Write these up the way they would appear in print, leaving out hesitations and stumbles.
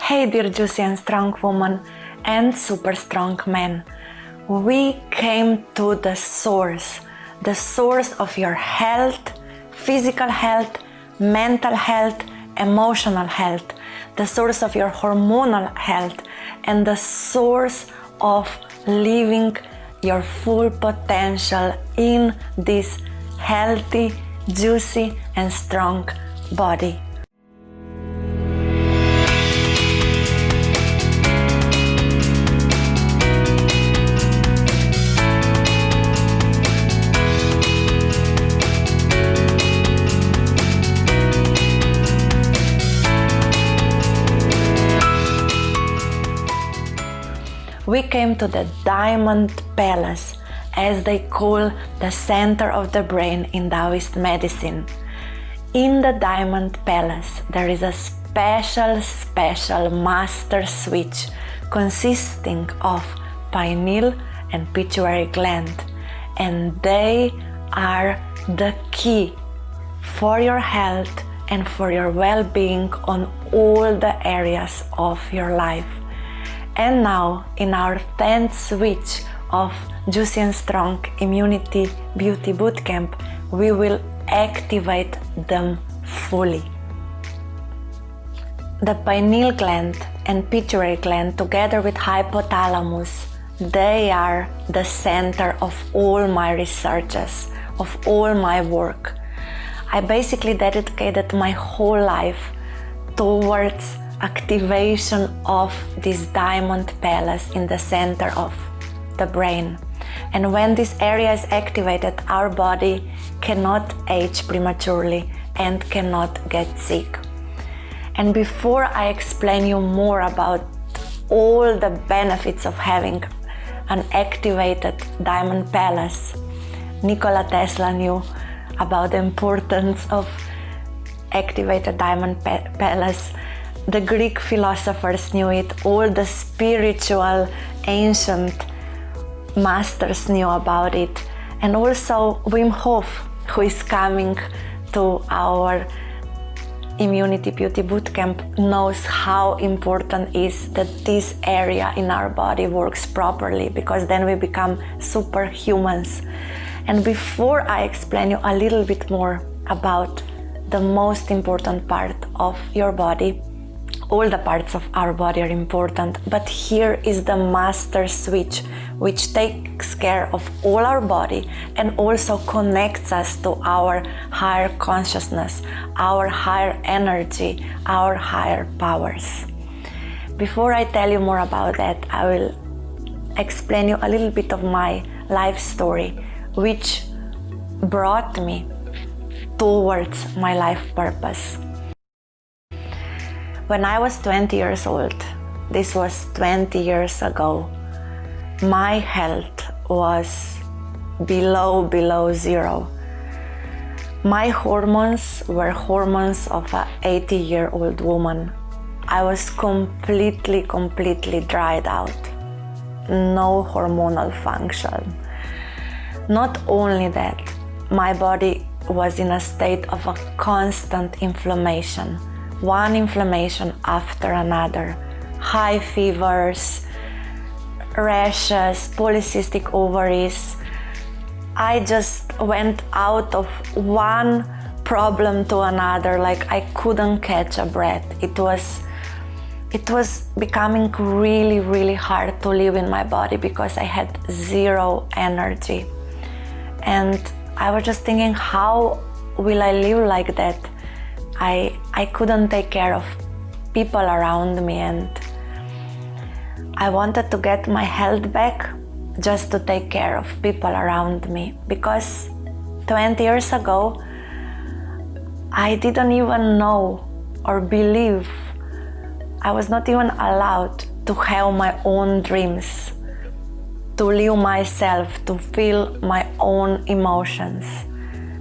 Hey dear juicy and strong woman and super strong man. We came to the source of your health, physical health, mental health, emotional health, the source of your hormonal health, and the source of living your full potential in this healthy, juicy and strong body. We came to the Diamond Palace, as they call the center of the brain in Taoist medicine. In the Diamond Palace, there is a special master switch consisting of pineal and pituitary gland, and they are the key for your health and for your well-being on all the areas of your life. And now, in our 10th switch of Juicy and Strong Immunity Beauty Bootcamp, we will activate them fully. The pineal gland and pituitary gland, together with hypothalamus, they are the center of all my researches, of all my work. I basically dedicated my whole life towards activation of this Diamond Palace in the center of the brain. And when this area is activated, our body cannot age prematurely and cannot get sick. And before I explain you more about all the benefits of having an activated Diamond Palace, Nikola Tesla knew about the importance of activated Diamond Palace. The Greek philosophers knew it, all the spiritual ancient masters knew about it, and also Wim Hof, who is coming to our Immunity Beauty Bootcamp, knows how important is that this area in our body works properly, because then we become superhumans. And before I explain you a little bit more about the most important part of your body, all the parts of our body are important, but here is the master switch, which takes care of all our body and also connects us to our higher consciousness, our higher energy, our higher powers. Before I tell you more about that, I will explain you a little bit of my life story, which brought me towards my life purpose. When I was 20 years old, this was 20 years ago, my health was below zero. My hormones were hormones of an 80-year-old woman. I was completely dried out. No hormonal function. Not only that, my body was in a state of a constant inflammation. One inflammation after another, high fevers, rashes, polycystic ovaries. I just went out of one problem to another, like I couldn't catch a breath. It was becoming really hard to live in my body because I had zero energy. And I was just thinking, how will I live like that? I couldn't take care of people around me, and I wanted to get my health back just to take care of people around me, because 20 years ago I didn't even know or believe, I was not even allowed to have my own dreams, to live myself, to feel my own emotions.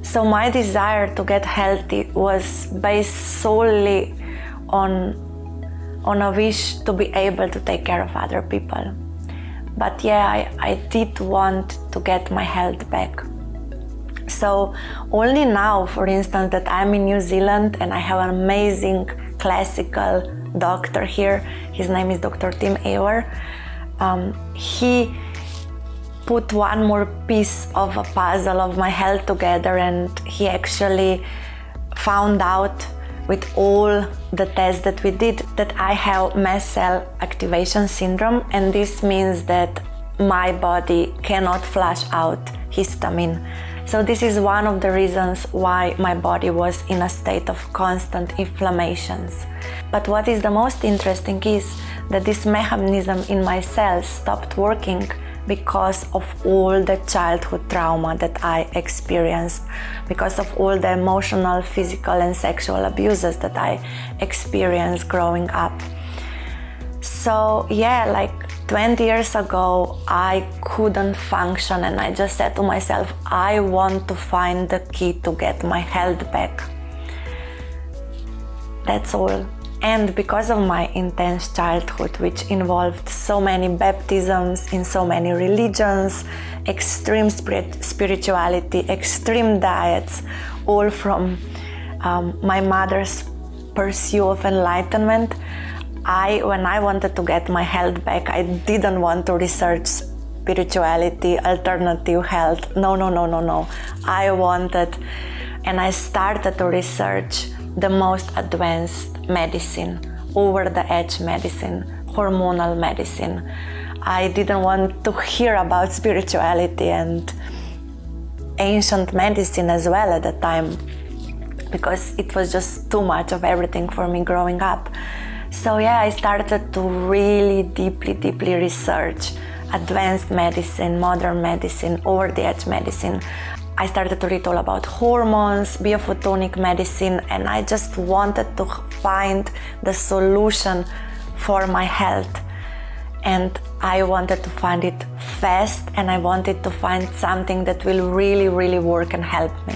So my desire to get healthy was based solely on a wish to be able to take care of other people. But yeah, I did want to get my health back. So only now, for instance, that I'm in New Zealand and I have an amazing classical doctor here. His name is Dr. Tim Awer. He put one more piece of a puzzle of my health together, and he actually found out with all the tests that we did that I have mast cell activation syndrome, and this means that my body cannot flush out histamine. So this is one of the reasons why my body was in a state of constant inflammations. But what is the most interesting is that this mechanism in my cells stopped working because of all the childhood trauma that I experienced, because of all the emotional, physical and sexual abuses that I experienced growing up. So yeah, like 20 years ago, I couldn't function, and I just said to myself, I want to find the key to get my health back. That's all. And because of my intense childhood, which involved so many baptisms in so many religions, extreme spirituality, extreme diets, all from my mother's pursuit of enlightenment, when I wanted to get my health back, I didn't want to research spirituality, alternative health. No. I wanted, and I started to research the most advanced medicine, over-the-edge medicine, hormonal medicine. I didn't want to hear about spirituality and ancient medicine as well at the time, because it was just too much of everything for me growing up. So yeah, I started to really deeply research advanced medicine, modern medicine, over-the-edge medicine. I started to read all about hormones, biophotonic medicine, and I just wanted to find the solution for my health. And I wanted to find it fast, and I wanted to find something that will really work and help me.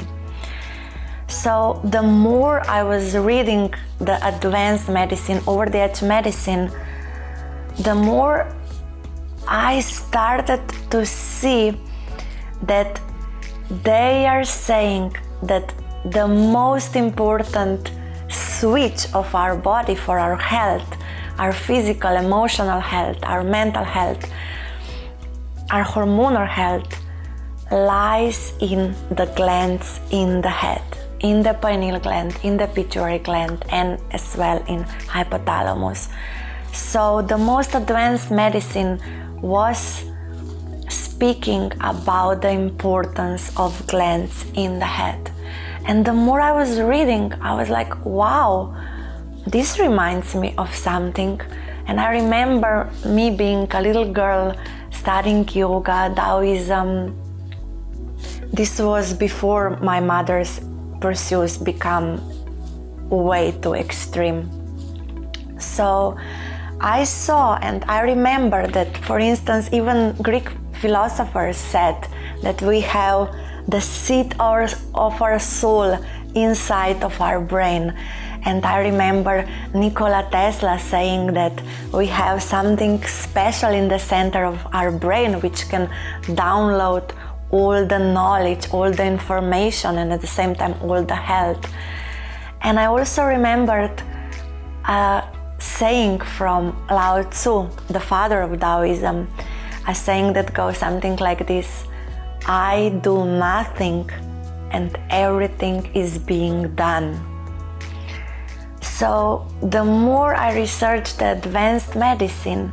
So the more I was reading the advanced medicine, over-the-edge medicine, the more I started to see that they are saying that the most important switch of our body for our health, our physical, emotional health, our mental health, our hormonal health, lies in the glands in the head, in the pineal gland, in the pituitary gland, and as well in hypothalamus. So the most advanced medicine was speaking about the importance of glands in the head. And the more I was reading, I was like, wow, this reminds me of something. And I remember me being a little girl studying yoga, Taoism. This was before my mother's pursuits become way too extreme. So I saw and I remember that, for instance, even Greek philosophers said that we have the seat of our soul inside of our brain. And I remember Nikola Tesla saying that we have something special in the center of our brain which can download all the knowledge, all the information, and at the same time all the health. And I also remembered a saying from Lao Tzu, the father of Taoism, a saying that goes something like this: I do nothing and everything is being done. So the more I researched the advanced medicine,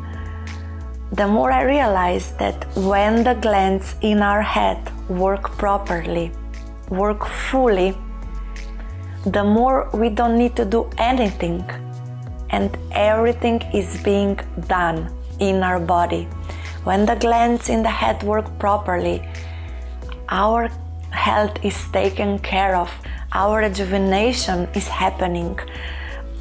the more I realized that when the glands in our head work properly, work fully, the more we don't need to do anything, and everything is being done in our body. When the glands in the head work properly, our health is taken care of, our rejuvenation is happening,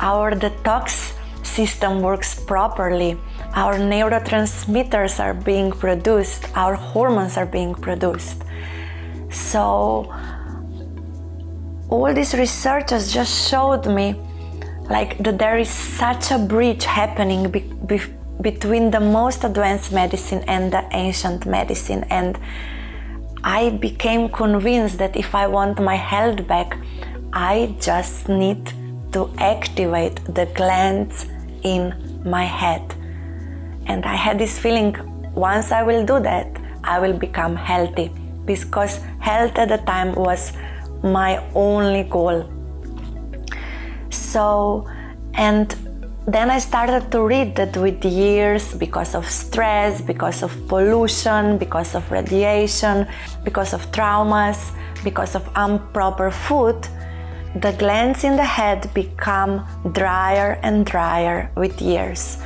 our detox system works properly, our neurotransmitters are being produced, our hormones are being produced. So all these researchers just showed me like that there is such a bridge happening between the most advanced medicine and the ancient medicine, and I became convinced that if I want my health back, I just need to activate the glands in my head. And I had this feeling, once I will do that, I will become healthy, because health at the time was my only goal. So, and then I started to read that with years, because of stress, because of pollution, because of radiation, because of traumas, because of improper food, the glands in the head become drier and drier with years.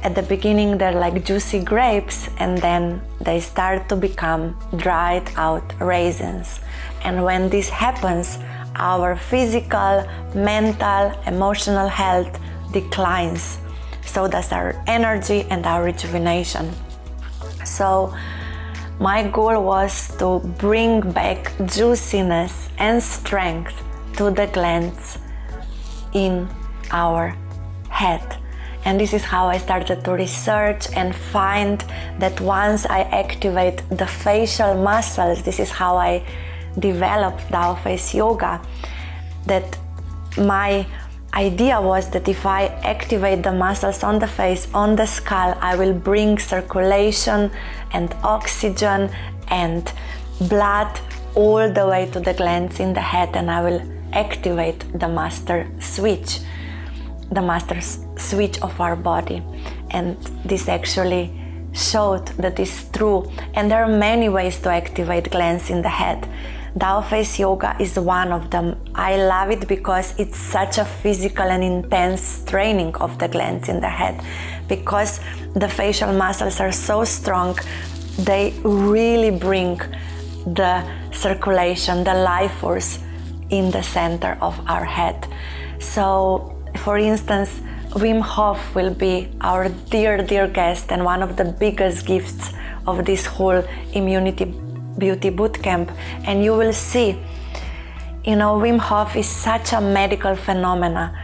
At the beginning they're like juicy grapes, and then they start to become dried out raisins. And when this happens, our physical, mental, emotional health declines. So does our energy and our rejuvenation. So my goal was to bring back juiciness and strength to the glands in our head. And this is how I started to research and find that once I activate the facial muscles, this is how I developed Tao Face Yoga, that my idea was that if I activate the muscles on the face, on the skull, I will bring circulation and oxygen and blood all the way to the glands in the head, and I will activate the master switch of our body. And this actually showed that is true. And there are many ways to activate glands in the head. Tao Face Yoga is one of them. I love it because it's such a physical and intense training of the glands in the head. Because the facial muscles are so strong, they really bring the circulation, the life force in the center of our head. So, for instance, Wim Hof will be our dear guest, and one of the biggest gifts of this whole Immunity Beauty Bootcamp. And you will see, Wim Hof is such a medical phenomena.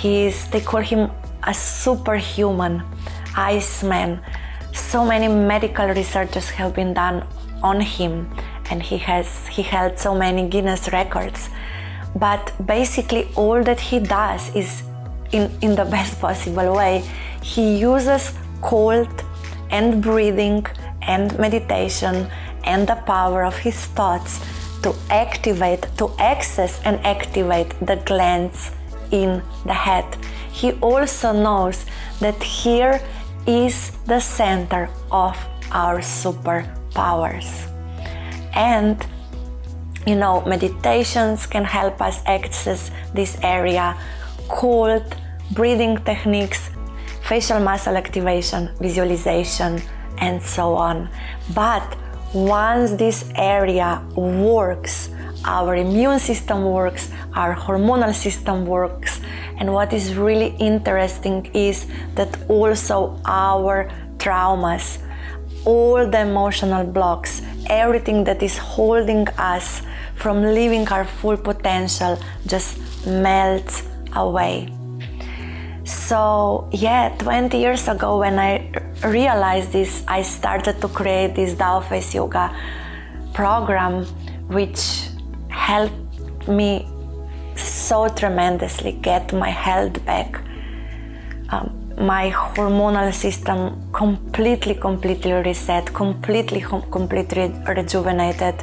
They call him a superhuman, Iceman. So many medical researches have been done on him, and he held so many Guinness records. But basically all that he does is in the best possible way. He uses cold and breathing and meditation and the power of his thoughts to access and activate the glands in the head. He also knows that here is the center of our superpowers. And meditations can help us access this area, cold breathing techniques, facial muscle activation, visualization, and so on. But once this area works, our immune system works, our hormonal system works, and what is really interesting is that also our traumas, all the emotional blocks, everything that is holding us from living our full potential just melts away. So 20 years ago when I realized this, I started to create this Tao Face Yoga program, which helped me so tremendously get my health back. My hormonal system completely reset, completely rejuvenated.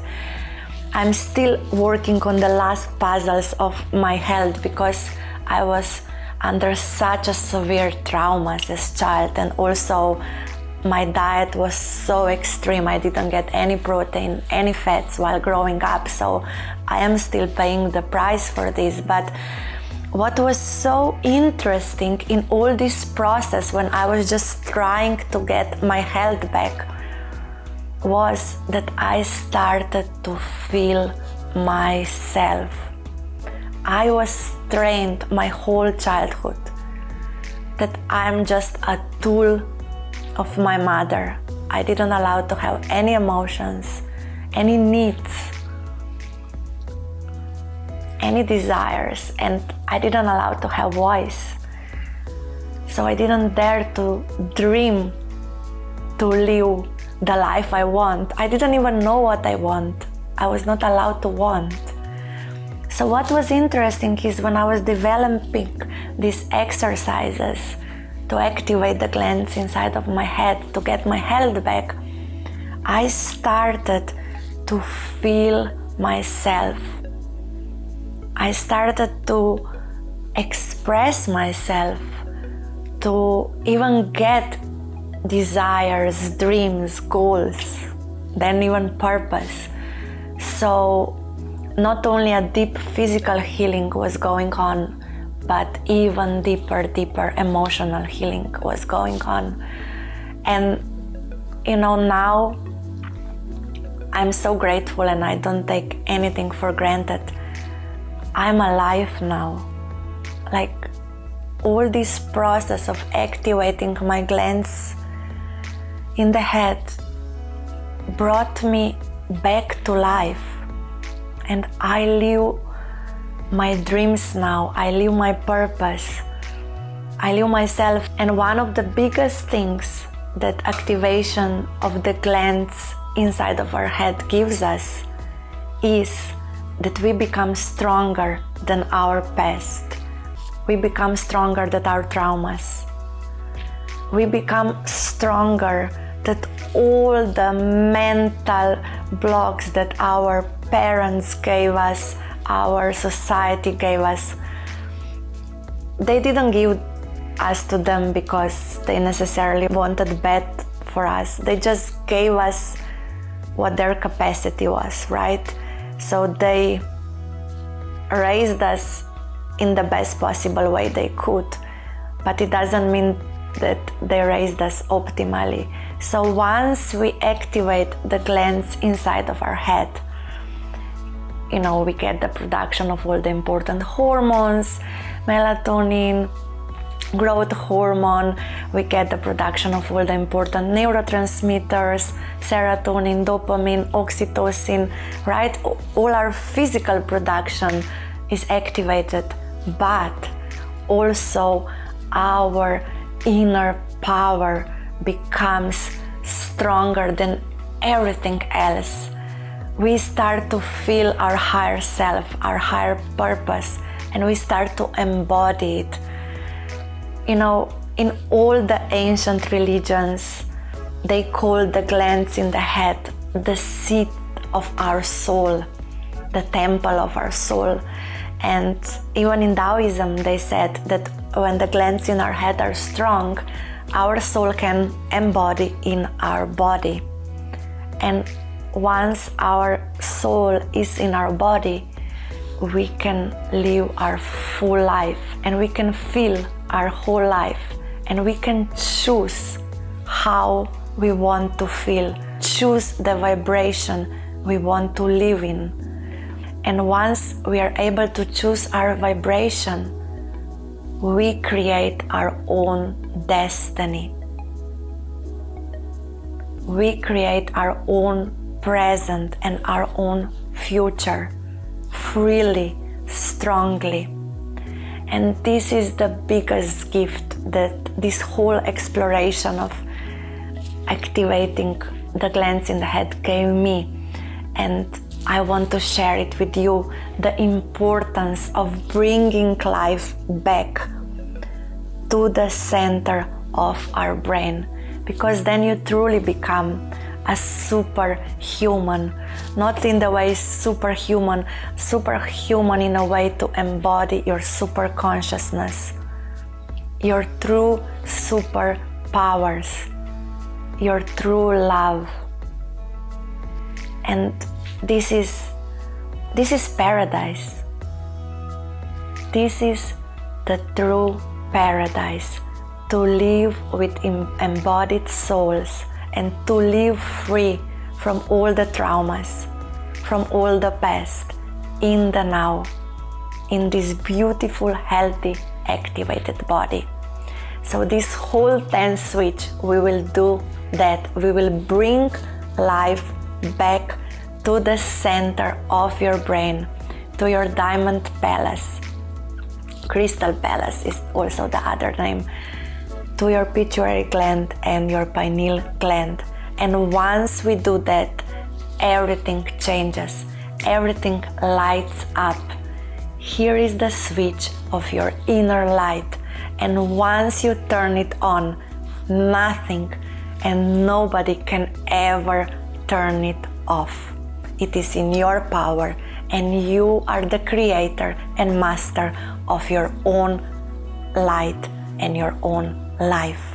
I'm still working on the last puzzles of my health because I was under such a severe trauma as a child, and also my diet was so extreme. I didn't get any protein, any fats while growing up, so I am still paying the price for this. But what was so interesting in all this process when I was just trying to get my health back was that I started to feel myself. I was trained my whole childhood that I'm just a tool of my mother. I didn't allow to have any emotions, any needs, any desires, and I didn't allow to have voice. So I didn't dare to dream to live the life I want. I didn't even know what I want. I was not allowed to want. So what was interesting is when I was developing these exercises to activate the glands inside of my head, to get my health back, I started to feel myself. I started to express myself, to even get desires, dreams, goals, then even purpose. So not only a deep physical healing was going on, but even deeper emotional healing was going on. And now I'm so grateful, and I don't take anything for granted. I'm alive now. Like, all this process of activating my glands in the head brought me back to life, and I live my dreams now. I live my purpose. I live myself. And one of the biggest things that activation of the glands inside of our head gives us is that we become stronger than our past. We become stronger than our traumas. We become stronger than all the mental blocks that our parents gave us, our society gave us. They didn't give us to them because they necessarily wanted bad for us. They just gave us what their capacity was, right? So they raised us in the best possible way they could, but it doesn't mean that they raised us optimally. So once we activate the glands inside of our head, we get the production of all the important hormones, melatonin, growth hormone, we get the production of all the important neurotransmitters, serotonin, dopamine, oxytocin, right? All our physical production is activated, but also our inner power becomes stronger than everything else. We start to feel our higher self, our higher purpose, and we start to embody it. In all the ancient religions, they call the glands in the head the seat of our soul, the temple of our soul. And even in Taoism, they said that when the glands in our head are strong, our soul can embody in our body. And once our soul is in our body, we can live our full life, and we can feel our whole life, and we can choose how we want to feel, choose the vibration we want to live in. And once we are able to choose our vibration, we create our own destiny. We create our own present and our own future freely, strongly. And this is the biggest gift that this whole exploration of activating the glands in the head gave me. And I want to share it with you, the importance of bringing life back to the center of our brain, because then you truly become a superhuman, not in the way superhuman in a way to embody your super consciousness, your true superpowers, your true love. And this is paradise. This is the true paradise, to live with embodied souls and to live free from all the traumas, from all the past, in the now, in this beautiful, healthy, activated body. So this whole 10 switch, we will do that. We will bring life back to the center of your brain, to your diamond palace. Crystal palace is also the other name. To your pituitary gland and your pineal gland. And once we do that, everything changes, everything lights up. Here is the switch of your inner light, And once you turn it on, nothing and nobody can ever turn it off. It is in your power, and you are the creator and master of your own light and your own life.